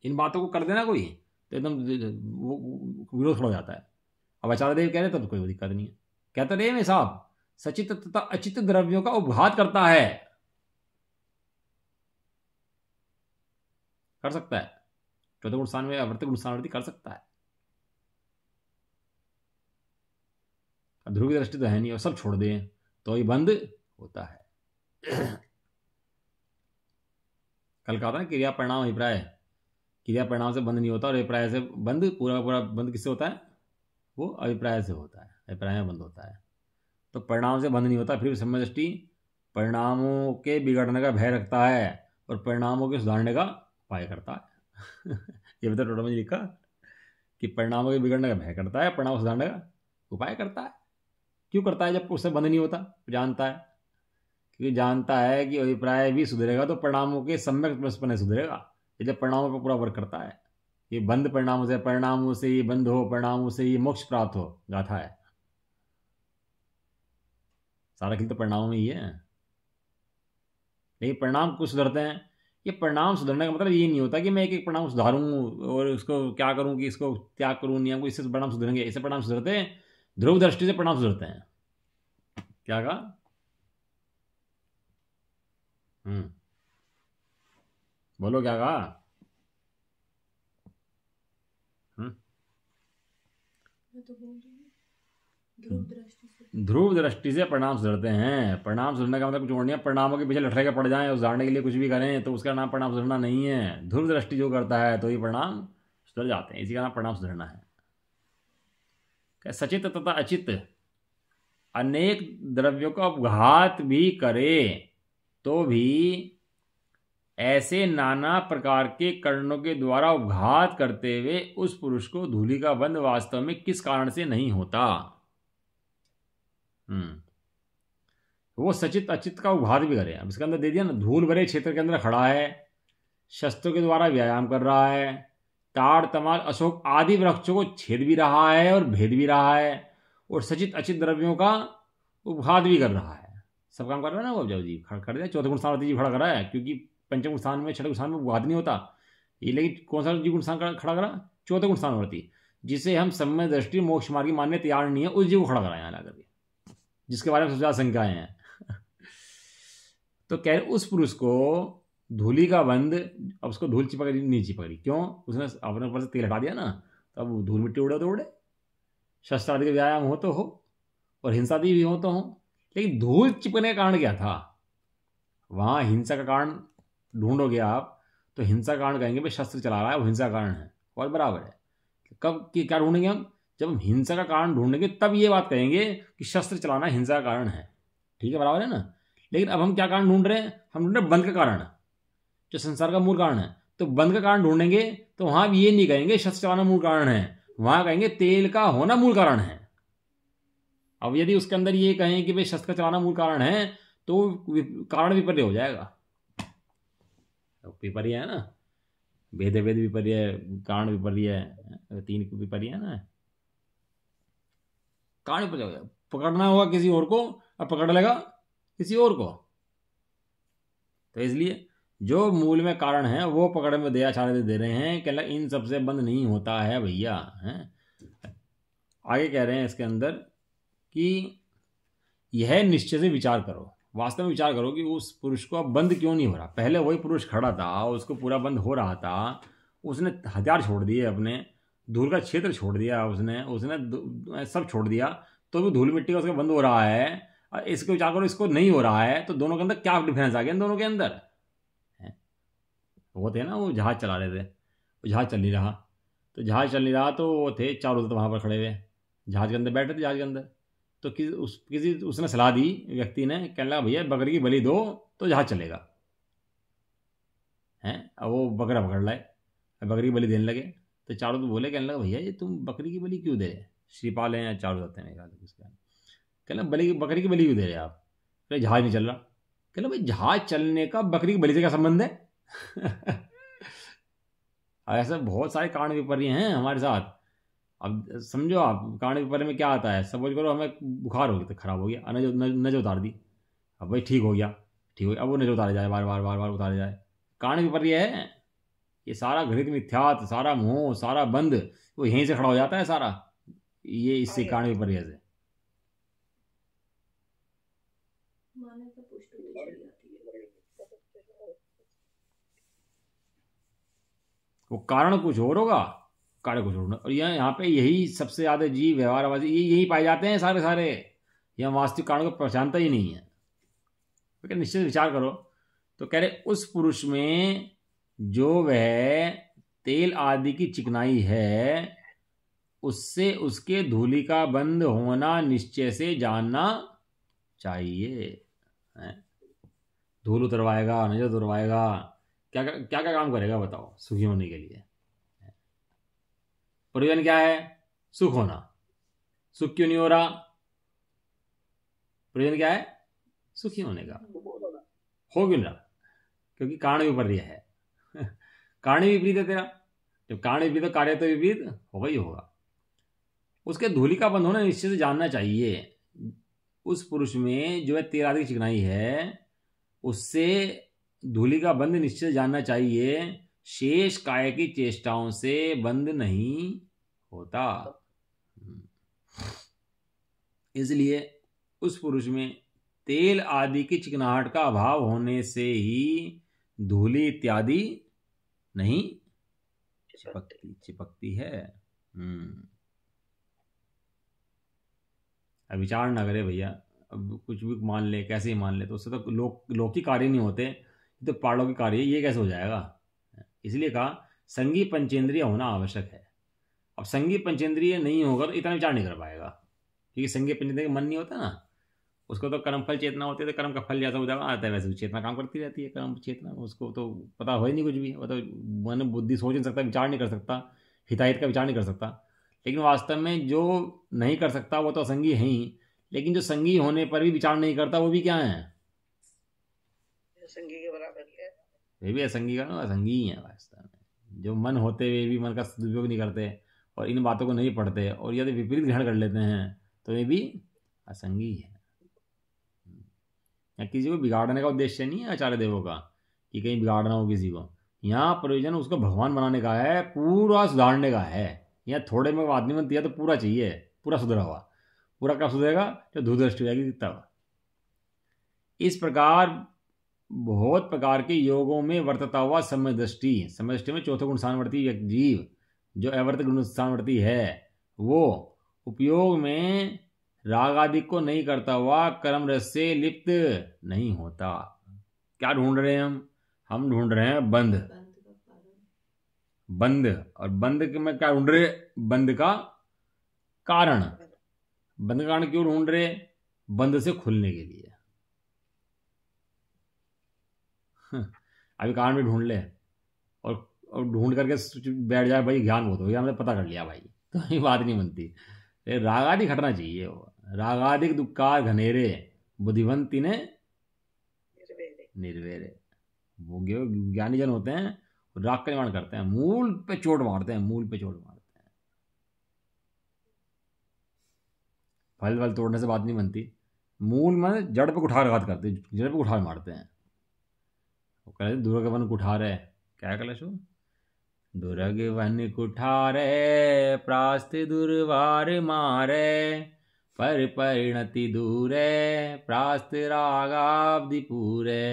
इन बातों को कर देना कोई तो एकदम विरोध खड़ा हो जाता है। अब आचार्य देव कह रहे तब कोई दिक्कत नहीं है। कहते रहे में साहब, सचित तथा अचित द्रव्यों का उपघात करता है। कर सकता है, चौथे गुण स्थान में अवर्त गुण स्थानावर्ती कर सकता है। ध्रुव की दृष्टि तो है नहीं, और सब छोड़ दें तो ये बंद होता है। कल कहा था ना, क्रिया परिणाम अभिप्राय, क्रिया परिणाम से बंद नहीं होता, और अभिप्राय से बंद, पूरा पूरा बंद किससे होता है? वो अभिप्राय से होता है, अभिप्राय में बंद होता है। तो परिणाम से बंद नहीं होता। फिर समय दृष्टि परिणामों के बिगड़ने का भय रखता है और परिणामों के सुधारने का उपाय करता है। ये बता टोटल में लिखा कि परिणामों के बिगड़ने का भय करता है, परिणाम सुधारने का उपाय करता है। क्यों करता है? जब उससे बंद नहीं होता, जानता है, क्योंकि जानता है कि अभिप्राय भी सुधरेगा तो परिणामों के सम्यक प्रस्पने सुधरेगा, इसलिए परिणामों पर पूरा वर्क करता है। ये बंद परिणामों से ही बंद हो, परिणामों से ही मोक्ष प्राप्त हो, गाथा है। सारा खेल तो परिणामों में ही है। लेकिन परिणाम कुछ सुधरते हैं। ये परिणाम सुधरने का मतलब ये नहीं होता कि मैं एक एक परिणाम सुधारूं और उसको क्या करूं कि इसको त्याग करूं, नियम को, इससे परिणाम सुधरेंगे। इससे परिणाम सुधरते हैं, ध्रुव दृष्टि से परिणाम सुधरते हैं। क्या कहा? बोलो क्या कहा? ध्रुव दृष्टि से परिणाम सुधरते हैं। परिणाम सुधरने का मतलब कुछ और नहीं है, परिणामों के पीछे लटके के पड़ जाएं और सुधारने के लिए कुछ भी करें तो उसका नाम परिणाम सुधरना नहीं है। ध्रुव दृष्टि जो करता है तो ये परिणाम सुधर जाते हैं, इसी का नाम परिणाम सुधरना है। सचित तथा अचित अनेक द्रव्यों का उपघात भी करे तो भी ऐसे नाना प्रकार के कर्णों के द्वारा उपघात करते हुए उस पुरुष को धूलि का बंध वास्तव में किस कारण से नहीं होता? वो सचित अचित का उपघात भी करे। अब इसके अंदर दे दिया ना, धूल भरे क्षेत्र के अंदर खड़ा है, शस्त्रों के द्वारा व्यायाम कर रहा है, ताड़ तमाल अशोक आदि वृक्षों को छेद भी रहा है और भेद भी रहा है, और सचित अचित द्रव्यों का उपघात भी कर रहा है। सब काम कर रहा है ना वो जब जी खड़ा कर दिया। चौथे गुण स्थान जी खड़ा करा है, क्योंकि पंचम गुण स्थान में, छठे गुण स्थान में उपघात नहीं होता ये। लेकिन कौन सा जी गुण स्थान खड़ा करा? चौथे गुण स्थानवर्ती, जिसे हम समय दृष्टि मोक्ष मार्गी मानने तैयार नहीं है, उस जी को खड़ा करा यहाँ लाकर, जिसके बारे में सबसे ज्यादा शंकाएं हैं। तो कह रहे उस पुरुष को धूलि का बंध, अब उसको धूल चिपक रही नहीं चिपक रही, क्यों? उसने अपने ऊपर से तेल हटा दिया ना, तो अब धूल मिट्टी उड़े तो उड़े, शस्त्र आदि के व्यायाम हो तो हो और हिंसा आदि भी हो तो हो। लेकिन धूल चिपकने का कारण क्या था? वहां हिंसा का कारण ढूंढोगे आप तो हिंसा का कारण कहेंगे भाई शस्त्र चला रहा है, वो हिंसा का कारण है, और बराबर है। कब कि क्या ढूंढेंगे हम? जब हम हिंसा का कारण ढूंढेंगे तब ये बात कहेंगे कि शस्त्र चलाना हिंसा का कारण है। ठीक है, बराबर है ना? लेकिन अब हम क्या कारण ढूंढ रहे हैं? हम ढूंढ रहे हैं बंध का कारण, जो संसार का मूल कारण है। तो बंध का कारण ढूंढेंगे तो वहां भी ये नहीं कहेंगे शस्त्र चलाना मूल कारण है, वहां कहेंगे तेल का होना मूल कारण है। अब यदि उसके अंदर ये कहें कि भाई शस्त्र का चलाना मूल कारण है तो कारण विपर्य हो जाएगा। विपर्य है ना, भेद भेद विपर्य, कारण विपर्य, तीन विपर्य है ना। कारण विपर्य हो जाएगा, पकड़ना होगा किसी और को और पकड़ लेगा किसी और को। तो इसलिए जो मूल में कारण है वो पकड़ में दयाचार्य दे रहे हैं कि इन सबसे बंद नहीं होता है भैया। आगे कह रहे हैं इसके अंदर कि यह निश्चय से विचार करो, वास्तव में विचार करो कि उस पुरुष को अब बंद क्यों नहीं हो रहा। पहले वही पुरुष खड़ा था, उसको पूरा बंद हो रहा था, उसने हथियार छोड़ दिए, अपने धूल का क्षेत्र छोड़ दिया, उसने सब छोड़ दिया, तो भी धूल मिट्टी का उसका बंद हो रहा है, और इसको विचार करो इसको नहीं हो रहा है, तो दोनों के अंदर क्या डिफरेंस आ गया इन दोनों के अंदर। वो थे ना, वो जहाज चला रहे थे, वो जहाज चल नहीं रहा, तो जहाज चल नहीं रहा तो वो थे चारों दोस्त वहाँ पर खड़े हुए, जहाज के अंदर बैठे थे, जहाज के अंदर। तो किसी उसने सलाह दी, व्यक्ति ने, कहने लगा भैया बकरी की बलि दो तो जहाज चलेगा। हैं, अब वो बकरा पकड़ लाए, बकरी की बलि देने लगे, तो चारों तो बोले, कहने लगा भैया ये तुम बकरी की बलि क्यों दे रहे? श्रीपाल हैं या चारों जाते हैं मेरे ख्याल से, कहना बकरी की बलि क्यों दे रहे आप? कहले जहाज नहीं चल रहा। कहना भाई जहाज चलने का बकरी की बलि से क्या संबंध है? ऐसे बहुत सारे कारण विपर्य हैं हमारे साथ। अब समझो आप, कारण विपर्य में क्या आता है, सपोज करो हमें बुखार हो गया, तो खराब हो गया, नजर उतार दी, अब भाई ठीक हो गया, ठीक हो गया, अब वो नजर उतारे जाए, बार बार बार बार उतारे जाए, कारण विपर्य है। ये सारा घृत मिथ्यात, सारा मोह, सारा बंद, वो यहीं से खड़ा हो जाता है सारा, ये इससे कारण विपर्य से। वो कारण कुछ और होगा, कार्य कुछ और, और यहाँ पे यही सबसे ज्यादा जीव व्यवहारवादी यही पाए जाते हैं सारे सारे, यहाँ वास्तविक कारण को पहचानता ही नहीं है। तो निश्चित विचार करो, तो कह रहे उस पुरुष में जो वह तेल आदि की चिकनाई है, उससे उसके धूलि का बंद होना निश्चय से जानना चाहिए। धूल उतरवाएगा, नजर उतरवाएगा, क्या क्या क्या काम करेगा बताओ सुखी होने के लिए? प्रयोजन क्या है? सुख होना। सुख क्यों नहीं हो रहा? प्रयोजन क्या है? सुखी होने का। हो क्यों रहा? क्योंकि कारण विपर्य है। कारण विपरीत है तेरा, जब कारण विपरीत है कार्य तो विपरीत होगा ही होगा। उसके धूलि का बंध होना निश्चित से जानना चाहिए। उस पुरुष में जो है तेल आदि की चिकनाई है, उससे धूलि का बंध निश्चित जानना चाहिए, शेष काय की चेष्टाओं से बंद नहीं होता। इसलिए उस पुरुष में तेल आदि की चिकनाहट का अभाव होने से ही धूलि इत्यादि नहीं चिपकती है। अब विचार ना करे भैया, अब कुछ भी मान ले, कैसे ही मान ले, तो उससे तो लौकिक कार्य नहीं होते, तो पारलौकिक कार्य, ये कैसे हो जाएगा? इसलिए कहा संगी पंचेंद्रिय होना आवश्यक है। अब संगी पंचेंद्रिय नहीं होगा तो इतना विचार नहीं कर पाएगा, क्योंकि संगी पंचेंद्रिय मन नहीं होता ना, उसको तो कर्म फल चेतना होती है, तो कर्म का फल जैसा हो जाएगा आता है वैसे चेतना काम करती रहती है, कर्म चेतना, उसको तो पता हो ही नहीं कुछ भी, वो तो मन बुद्धि सोच नहीं सकता, विचार नहीं कर सकता, हिताहित का विचार नहीं कर सकता। लेकिन वास्तव में जो नहीं कर सकता वो तो असंगी है ही, लेकिन जो संगी होने पर भी विचार नहीं करता वो भी क्या है? संगी के बराबर है। वे भी असंगी का ना, असंगी ही है वास्तव में। जो मन होते हुए भी मन का सदुपयोग नहीं करते और इन बातों को नहीं पढ़ते और यदि विपरीत ग्रहण कर लेते हैं तो ये भी असंगी है। या किसी को बिगाड़ने का उद्देश्य नहीं है आचार्य देवों का कि कहीं बिगाड़ना हो किसी को, यहाँ प्रयोजन उसको भगवान बनाने का है, पूरा सुधारने का है। यहाँ थोड़े में बात नहीं बनती है, तो पूरा चाहिए, पूरा सुधरा हुआ। पूरा कब सुधरेगा? जब धूर्दृष्टि हो जाएगी तब। इस प्रकार बहुत प्रकार के योगों में वर्तता हुआ समय दृष्टि में चौथे गुण स्थानवर्ती जीव जो अवर्त गुण स्थानवर्ती है, वो उपयोग में राग आदि को नहीं करता हुआ कर्म रस से लिप्त नहीं होता। क्या ढूंढ रहे हैं हम ढूंढ रहे हैं बंध। बंध, और बंध में क्या ढूंढ रहे? बंध का कारण। बंध का कारण क्यों ढूंढ रहे? बंध से खुलने के लिए। अभी कारण भी ढूंढ ले और ढूंढ करके बैठ जाए भाई ज्ञान बहुत हो गया, हमने पता कर लिया भाई, तो ये बात नहीं बनती। रागादि हटना चाहिए। रागादिक दुक्कार घनेरे बुद्धिवंती ने निर्वेरे। वो ज्ञानी जन होते हैं, राग का निर्माण करते हैं, मूल पे चोट मारते हैं, मूल पे चोट मारते हैं। फल वल तोड़ने से बात नहीं बनती, मूल में जड़ पे कुठारघात करते, जड़ पे कुठार मारते हैं। वो कह रहे दुर्ग वन कुठारे, क्या कलश हो? दुर्ग वन कुठारे प्रास्त दुर्वार मारे, पर परिणति दूरे प्रास्त रागाब्दि पूरे,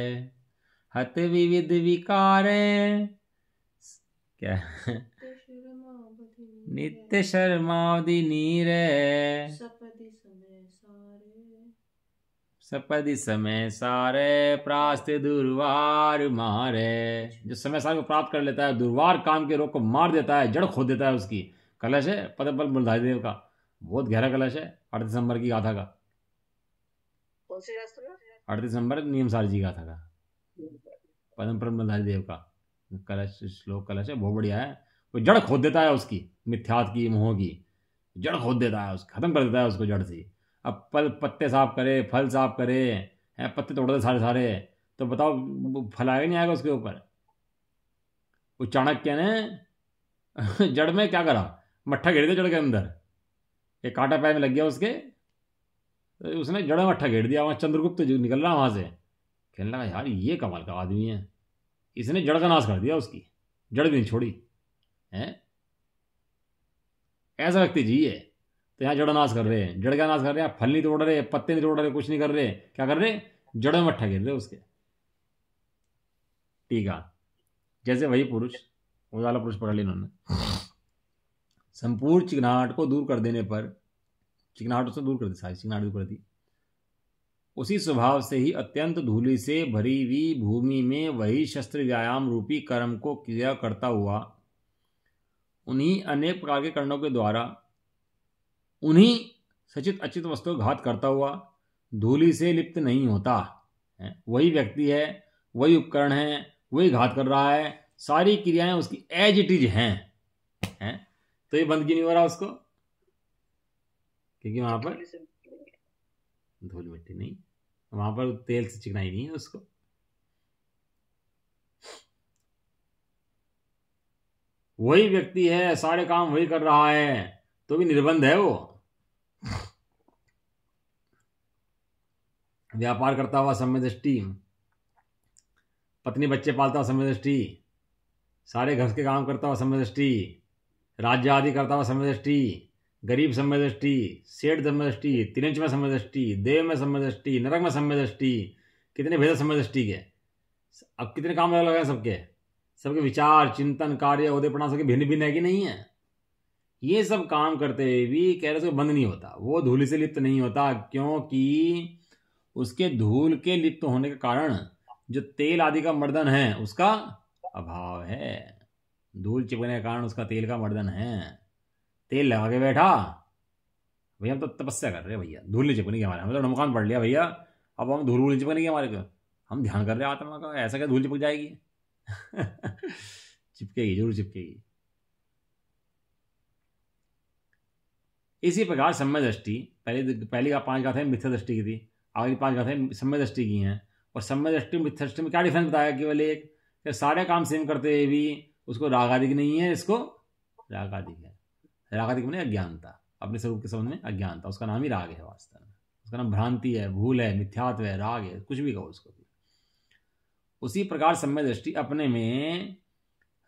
हत विविध विकारे क्या नित्य शर्मावधि नीरे सपदि समय सारे प्रास्त दुर्वार मारे। जो समय सारे को प्राप्त कर लेता है, दुर्वार काम के रोग को मार देता है, जड़ खोद देता है उसकी। कलश है पदमपल बलधारी देव का, बहुत गहरा कलश है। 38 दिसंबर की गाथा का। कौन से शास्त्र में? 38 दिसंबर नियमसार जी गाथा का, पदमपल बलधारी देव का कलश, श्लोक कलश है, बहुत बढ़िया है। वो जड़ खोद देता है उसकी, मिथ्यात की, मोह की जड़ खोद देता है, उसको खत्म कर देता है उसको जड़ से। अब पत्ते साफ करे, फल साफ करे, हैं पत्ते तोड़ दे सारे सारे, तो बताओ फल आएगा नहीं आएगा उसके ऊपर। वो चाणक्य ने जड़ में क्या करा, मट्ठा घेर दिया जड़ के अंदर, एक कांटा पैर में लग गया उसके, तो उसने जड़ में मट्ठा घेर दिया। वहाँ चंद्रगुप्त जो निकल रहा वहाँ से, कहने लगा यार ये कमाल का आदमी है, इसने जड़ का नाश कर दिया, उसकी जड़ भी नहीं छोड़ी है। ऐसा व्यक्ति चाहिए। तो यहाँ जड़ नाश कर रहे हैं, जड़ का नाश कर रहे हैं, फल नहीं तोड़ रहे, पत्ते नहीं तोड़ रहे, कुछ नहीं कर रहे, क्या कर रहे, जड़ में मट्ठा गिर रहे उसके। ठीक है, जैसे वही पुरुष, वो वाला पुरुष पकड़ लिया इन्होंने। संपूर्ण चिकनाहट को दूर कर देने पर, चिकनाहट उससे दूर कर दी, सारी चिकनाहट दूर कर दी, उसी स्वभाव से ही अत्यंत धूलि से भरी हुई भूमि में वही शस्त्र व्यायाम रूपी कर्म को क्रिया करता हुआ, उन्हीं अनेक प्रकार के कर्णों के द्वारा उन्हीं सचित अचित वस्तु घात करता हुआ धूलि से लिप्त नहीं होता है। वही व्यक्ति है, वही उपकरण है, वही घात कर रहा है, सारी क्रियाएं उसकी एज इट इज हैं। तो ये बंद क्यों नहीं हो रहा उसको? क्योंकि वहां पर धूल मिट्टी नहीं, वहां पर तेल से चिकनाई नहीं है उसको। वही व्यक्ति है, सारे काम वही कर रहा है, तो भी निर्बंध है वो। व्यापार करता हुआ सम्य दृष्टि, पत्नी बच्चे पालता हुआ सम्य दृष्टि, सारे घर के काम करता हुआ सम्य दृष्टि, राज्य आदि करता हुआ सम्य दृष्टि, गरीब सम्य दृष्टि, सेठ सम्य दृष्टि, तिरंच में सम्य दृष्टि, देव में सम्य दृष्टि, नरक में सम्य दृष्टि, कितने भेद सम्य दृष्टि के। अब कितने काम अलग है सबके, सबके विचार, चिंतन, कार्य, ओहदे प्रणाम सबके भिन्न भिन्न है कि नहीं है। ये सब काम करते हुए भी कह रहे बंद नहीं होता, वो धूल से लिप्त नहीं होता, क्योंकि उसके धूल के लिप्त होने के कारण जो तेल आदि का मर्दन है उसका अभाव है। धूल चिपकने के कारण उसका तेल का मर्दन है। तेल लगा के बैठा भैया, हम तो तपस्या कर रहे हैं भैया, धूल नहीं चिपकने की हमारे, हम तो नमकान पढ़ लिया भैया, अब हम धूल नहीं चिपकने की हमारे को, हम ध्यान कर रहे हैं आत्मा का, ऐसा क्या धूल चिपक जाएगी? चिपकेगी, जरूर चिपकेगी। इसी प्रकार सम्य दृष्टि, पहली का 5 गाथाएं मिथ्या दृष्टि की थी, आगे 5 गाथाएं सम्य दृष्टि की हैं। और सम्य दृष्टि मिथ्या दृष्टि में क्या डिफरेंस बताया? केवल एक, सारे काम सेम करते हुए भी उसको रागादिक नहीं है, इसको रागादिक है। रागादिक मैंने अज्ञानता, अपने स्वरूप के संबंध में अज्ञानता, उसका नाम ही राग है वास्तव में, उसका नाम भ्रांति है, भूल है, मिथ्यात्व है, राग है, कुछ भी कहो उसको भी। उसी प्रकार सम्य दृष्टि अपने में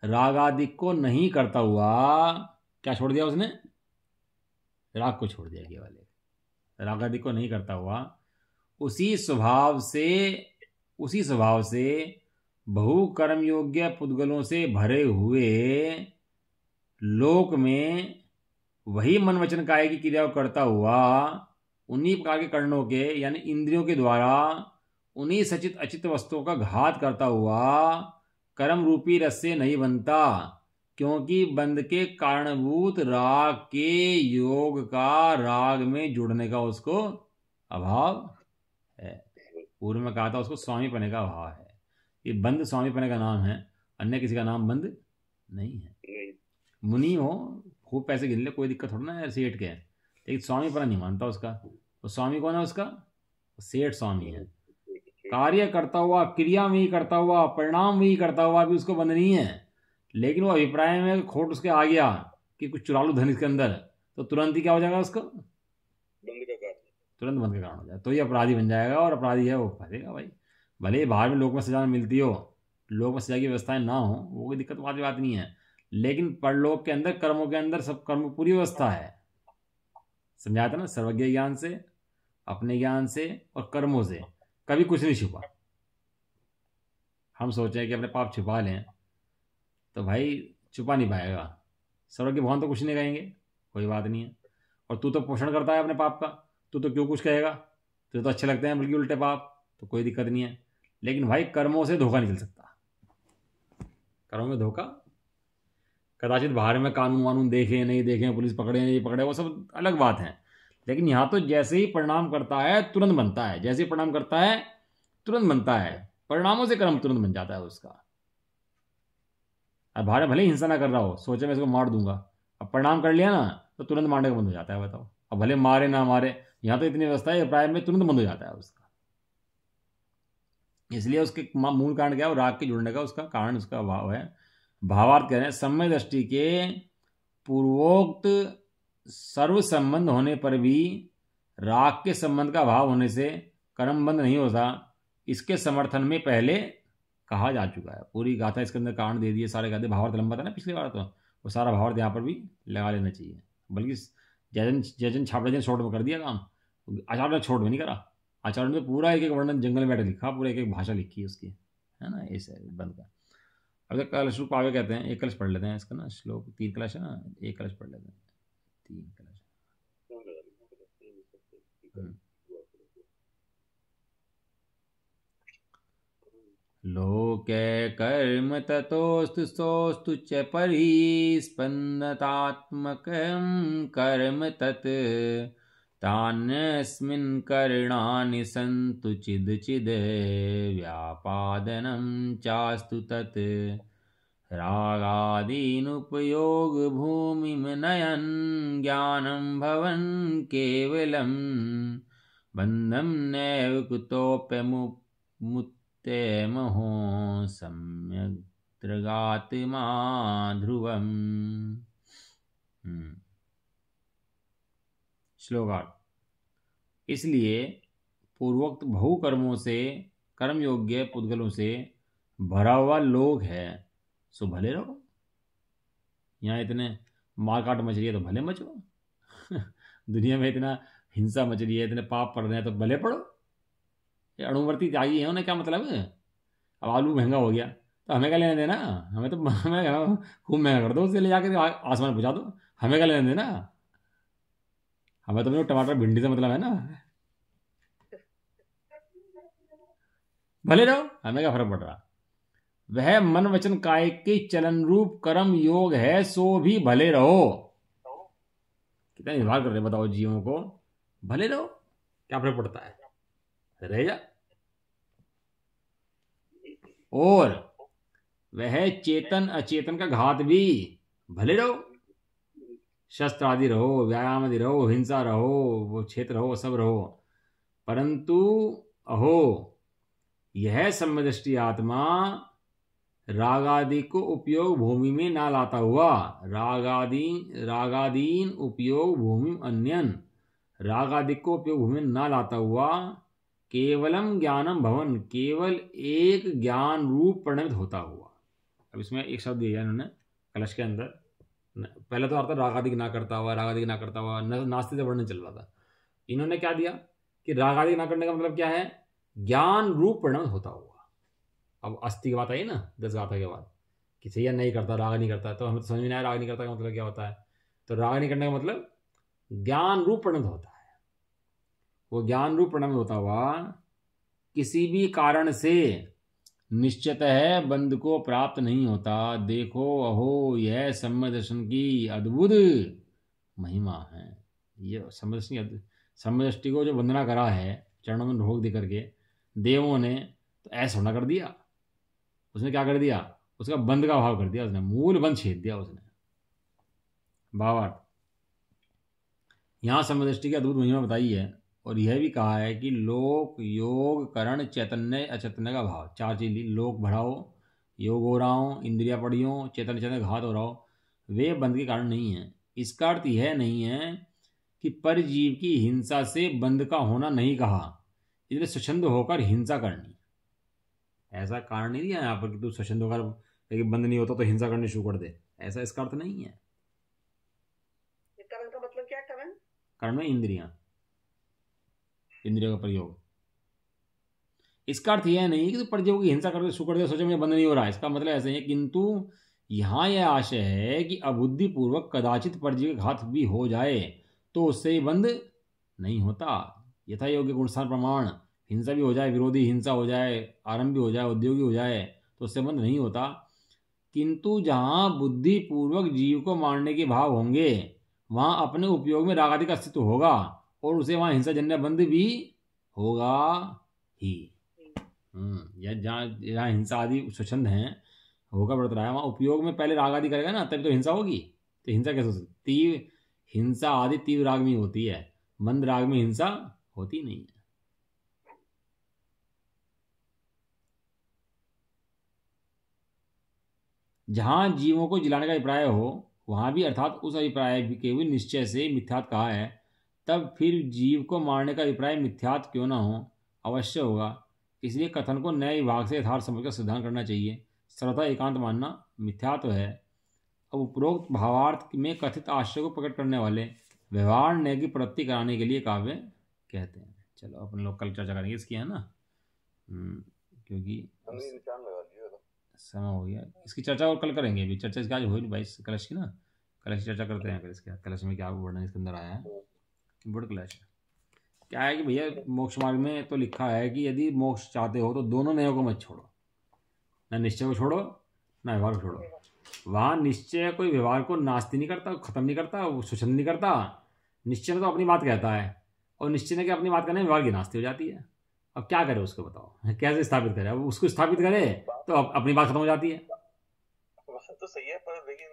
रागादिक को नहीं करता हुआ क्या छोड़ दिया उसने? राग को छोड़ दिया। केवल रागादिक को नहीं करता हुआ उसी स्वभाव से बहु कर्म योग्य पुद्गलों से भरे हुए लोक में वही मन वचन काय की क्रिया को करता हुआ उन्हीं प्रकार के कर्णों के यानी इंद्रियों के द्वारा उन्हीं सचित अचित वस्तुओं का घात करता हुआ कर्म रूपी रस से नहीं बनता, क्योंकि बंध के कारणभूत राग के योग का राग में जुड़ने का उसको अभाव है। पूर्व में कहा था उसको स्वामी पने का अभाव है। ये बंध स्वामी पने का नाम है, अन्य किसी का नाम बंध नहीं है। मुनि हो, खूब पैसे गिन ले, कोई दिक्कत थोड़ा ना है सेठ के, लेकिन स्वामी पना नहीं मानता उसका। तो स्वामी कौन है उसका? सेठ स्वामी है। कार्य करता हुआ, क्रिया में ही करता हुआ, परिणाम में ही करता हुआ भी उसको बंध नहीं है, लेकिन वो अभिप्राय में खोट उसके आ गया कि कुछ चुरा लो धन इसके अंदर, तो तुरंत ही क्या हो जाएगा उसको? बंद का कारण, तुरंत बंद का कारण हो जाएगा, तो ये अपराधी बन जाएगा, और अपराधी है वो फंसेगा भाई। भले ही बाहर में लोक में सजा मिलती हो, लोक में सजा की व्यवस्थाएं ना हो, वो कोई दिक्कत वाली बात नहीं है, लेकिन परलोक के अंदर कर्मों के अंदर सब कर्म पूरी व्यवस्था है। समझाया था ना, सर्वज्ञ ज्ञान से, अपने ज्ञान से और कर्मों से कभी कुछ नहीं छुपा। हम सोचें कि अपने पाप छुपा लें, तो भाई छुपा नहीं पाएगा। सर्वज्ञ भगवान तो कुछ नहीं कहेंगे, कोई बात नहीं है। और तू तो पोषण करता है अपने पाप का, तू तो क्यों कुछ कहेगा? तो अच्छे लगते हैं बल्कि उल्टे पाप, तो कोई दिक्कत नहीं है। लेकिन भाई कर्मों से धोखा नहीं चल सकता। कर्मों में धोखा कदाचित बाहर में कानून वानून देखें नहीं देखें, पुलिस पकड़े नहीं पकड़े, वो सब अलग बात है। लेकिन यहाँ तो जैसे ही परिणाम करता है तुरंत बनता है, जैसे ही परिणाम करता है तुरंत बनता है, परिणामों से कर्म तुरंत बन जाता है उसका। अब बाहर भले ही हिंसा ना कर रहा हो, सोचे मैं इसको मार दूंगा, अब परिणाम कर लिया ना तो तुरंत मारने का बंद हो जाता है। बताओ, अब भले मारे ना मारे, यहाँ तो इतनी व्यवस्था है प्राय में तुरंत बंद हो जाता है उसका। इसलिए उसके मूल कारण क्या है, राग के जुड़ने का उसका कारण उसका भाव है। भावार्थ कह रहे हैं सम्यक दृष्टि के पूर्वोक्त सर्व संबंध होने पर भी राग के संबंध का भाव होने से कर्म बंद नहीं होता, इसके समर्थन में पहले कहा जा चुका है। पूरी गाथा इसके अंदर कारण दे दिए, सारे गाथे। भावार्थ लंबा था ना पिछली बार, तो वो सारा भावार्थ यहाँ पर भी लगा लेना चाहिए। बल्कि जयजन छापड़े शॉर्ट में कर दिया काम, आचार्य ने छोट में नहीं करा। आचार्य ने पूरा एक एक वर्णन जंगल में लिखा, पूरा एक एक भाषा लिखी है उसकी, है ना। ऐसे बंद का अगर कलश रूप आगे कहते हैं, एक कलश पढ़ लेते हैं इसका ना श्लोक, 3 कलश है ना, एक कलश पढ़ लेते हैं, 3 कलश। लोके कर्म ततोस्तु सोस्तु च परिस्पन्दतात्मकं कर्म तत् तान्यस्मिन् करणानि सन्तु चिद चिद व्यापादनं चास्तु तत् रागादीनुपयोग भूमिं नयन् ज्ञानं भवन् केवलं बन्धं नैव कुतोऽप्यमुत्ते महो सम्यक् दृगात्मा ध्रुवम्। श्लोकार्थ। इसलिए पूर्वोक्त बहुकर्मों से कर्म योग्य पुद्गलों से भरा हुआ लोक है, सो भले रहो। यहाँ इतने मारकाट मच रही है तो भले मचो दुनिया में इतना हिंसा मच रही है, इतने पाप पड़ रहे हैं तो भले पड़ो। ये अणुवर्ती त्यागी है, उन्हें क्या मतलब है। अब आलू महंगा हो गया तो हमें क्या लेने देना, हमें तो हमें खूब महंगा कर दो, उसे ले जाकर आसमान पहुँचा दो, हमें क्या लेने देना। हमें तो टमाटर भिंडी से मतलब है ना, भले रहो, हमें क्या फर्क पड़ रहा। वह मन वचन काय के चलन रूप कर्म योग है, सो भी भले रहो। कितना निर्भर कर रहे बताओ जीवों को, भले रहो, क्या फर्क पड़ता है, रह जा। और वह चेतन अचेतन का घात भी, भले रहो, शस्त्र आदि रहो, व्यायाम आदि रहो, हिंसा रहो, वो क्षेत्र रहो, सब रहो, परंतु अहो यह सम्यदृष्टि आत्मा रागादि को उपयोग भूमि में ना लाता हुआ, रागादीन उपयोग भूमि अन्यन, रागादि को उपयोग भूमि में ना लाता हुआ केवलम ज्ञानम भवन, केवल एक ज्ञान रूप परिणमित होता हुआ। अब इसमें एक शब्द दिया इन्होंने कलश के अंदर, पहले तो अर्थ रागादि ना करता हुआ, रागादि ना करता हुआ, नास्तिक से वर्णन चल रहा था। इन्होंने क्या दिया कि रागादि ना करने का मतलब क्या है, ज्ञान रूप परिणमित होता हुआ। अब अस्थि की बात आई ना 10 गाथा के बाद कि सही नहीं करता, राग नहीं करता, तो हमें तो समझ में नहीं आया राग नहीं करता का मतलब क्या होता है। तो राग नहीं करने का मतलब ज्ञान रूप परिणमित होता है। वो ज्ञान रूप परिणमित होता हुआ किसी भी कारण से निश्चित है बंध को प्राप्त नहीं होता। देखो अहो यह सम्यक दर्शन की अद्भुत महिमा है। ये सम्यक दृष्टि को जो वंदना करा है चरणों में ढोक दे करके देवों ने, तो ऐसा होना कर दिया। उसने क्या कर दिया, उसका बंध का भाव कर दिया, उसने मूल बंध छेद दिया उसने। भावार्थ, यहाँ सम्यक दृष्टि की अद्भुत महिमा बताई है। और यह भी कहा है कि लोक योग करण चैतन्य अचैतन्य का भाव, 4 चीज ली। लोक भरा हो, योग हो रहा हो, इंद्रिया पड़ी हो, चैतन्य चैतन्य घात हो रहा हो, वे बंध के कारण नहीं है। इसका अर्थ यह नहीं है कि परजीव की हिंसा से बंध का होना नहीं कहा, इसलिए स्वच्छंद होकर हिंसा करनी, ऐसा कारण नहीं दिया यहाँ पर कि तू स्वच्छंद होकर बंद नहीं होता तो हिंसा करनी शुरू कर दे, ऐसा इसका अर्थ नहीं है। करण का मतलब क्या, करण करण में इंद्रियां, इंद्रियों का प्रयोग। इसका अर्थ यह नहीं कि तू परजीव की हिंसा करके शुरू कर दे, सोचे मुझे बंद नहीं हो रहा, इसका मतलब ऐसे ही है। किंतु यहाँ यह आशय है कि अबुद्धि पूर्वक कदाचित परजीव का घात भी हो जाए तो उससे ही बंद नहीं होता। यथा योग्य गुणस्थान प्रमाण, हिंसा भी हो जाए, विरोधी हिंसा हो जाए, आरंभ भी हो जाए, उद्योगी हो जाए, तो उससे बंध नहीं होता। किंतु जहाँ बुद्धिपूर्वक जीव को मारने के भाव होंगे वहाँ अपने उपयोग में राग आदि का अस्तित्व होगा और उसे वहाँ हिंसाजन्य बंध भी होगा ही। या जहाँ हिंसा आदि स्वच्छंद हैं, होगा बढ़त रहा है, वहाँ उपयोग में पहले राग आदि करेगा ना, तभी तो हिंसा होगी। तो हिंसा कैसे हो सकती? तीव्र हिंसा आदि तीव्र राग में होती है, मंद राग में हिंसा होती नहीं है। जहां जीवों को जिलाने का अभिप्राय हो वहां भी अर्थात उस अभिप्राय के भी निश्चय से मिथ्यात कहा है, तब फिर जीव को मारने का अभिप्राय मिथ्यात क्यों ना हो, अवश्य होगा। इसलिए कथन को नए विभाग से यथार्थ समझकर सिद्धांत करना चाहिए। सर्वथा एकांत मानना मिथ्या तो है। अब उपरोक्त भावार्थ में कथित आश्रय को प्रकट करने वाले व्यवहार नय की प्रवृत्ति कराने के लिए काव्य कहते हैं। चलो अपन लोग कल चर्चा करेंगे इसकी, है ना, क्योंकि निशान लगा दिया था, समय हो गया। इसकी चर्चा और कल करेंगे। अभी चर्चा इसकी आज हो नहीं 22 कलश की ना, कलश की चर्चा करते हैं। कलश क्या, कलश में क्या वर्णन इसके अंदर आया है, बड़ कलश है। क्या है कि भैया मोक्ष मार्ग में तो लिखा है कि यदि मोक्ष चाहते हो तो दोनों नयों को मत छोड़ो, ना निश्चय को छोड़ो ना व्यवहार को छोड़ो। वहाँ निश्चय कोई व्यवहार को नास्ती नहीं करता, खत्म नहीं करता, स्वच्छंद नहीं करता। निश्चय ने तो अपनी बात कहता है और निश्चय ने कि अपनी बात करने में व्यवहार की नास्ती हो जाती है। अब क्या करे उसको, बताओ कैसे स्थापित करे? अब उसको स्थापित करे तो अपनी बात खत्म हो जाती है। बात तो सही है, पर लेकिन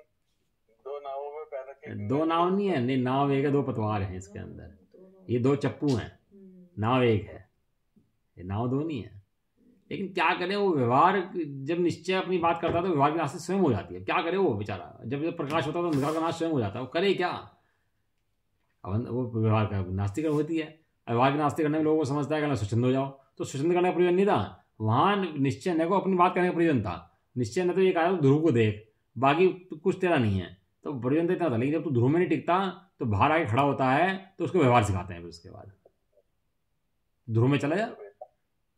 दो नावों में पैर रख के, दो नाव नहीं है, नहीं नाव एक है, दो पतवार है इसके अंदर, ये दो चप्पू हैं, नाव एक है, ये नाव दो नहीं है। लेकिन क्या करे वो व्यवहार, जब निश्चय अपनी बात करता है तो व्यवहार की नास्ती स्वयं हो जाती है। क्या करे वो बेचारा, जब प्रकाश होता है तो अंधकार का नाश स्वयं हो जाता है, वो करे क्या? अब वो व्यवहार का नास्तिक होती है। व्यवहार की नास्ती करने में लोगों को समझता है कि स्वच्छंद हो जाओ, तो स्वच्छंद करने का प्रयोजन नहीं था, वहाँ निश्चय ने को अपनी बात करने का प्रयोजन था। निश्चय ने तो ये कहा ध्रुव को देख, बाकी कुछ तेरा नहीं है, तो प्रयोजन तो इतना था। लेकिन जब तू ध्रुव में नहीं टिकता तो बाहर आके खड़ा होता है तो उसको व्यवहार सिखाते हैं। फिर उसके बाद ध्रुव में चला जा,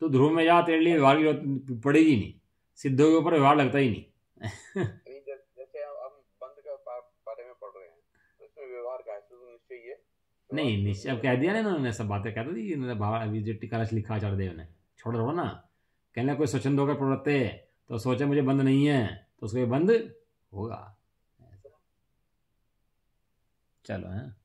तो ध्रुव में जा, तेरे लिए व्यवहार की जरूरत पड़ेगी नहीं, सिद्धों के ऊपर व्यवहार लगता ही नहीं। जैसे हम बंद के बारे में पढ़ रहे हैं तो इसमें व्यवहार का है, तो निश्चय ये नहीं, निश्चय अब कह दिया ना इन्होंने, सब बातें कहते दी अभी जो टीकाराश लिखा आचार्य देव ने, छोड़ दो ना। कहने कोई स्वच्छंद होकर प्रवृत्ति तो सोचे मुझे बंद नहीं है तो उसको बंद होगा। चलो है।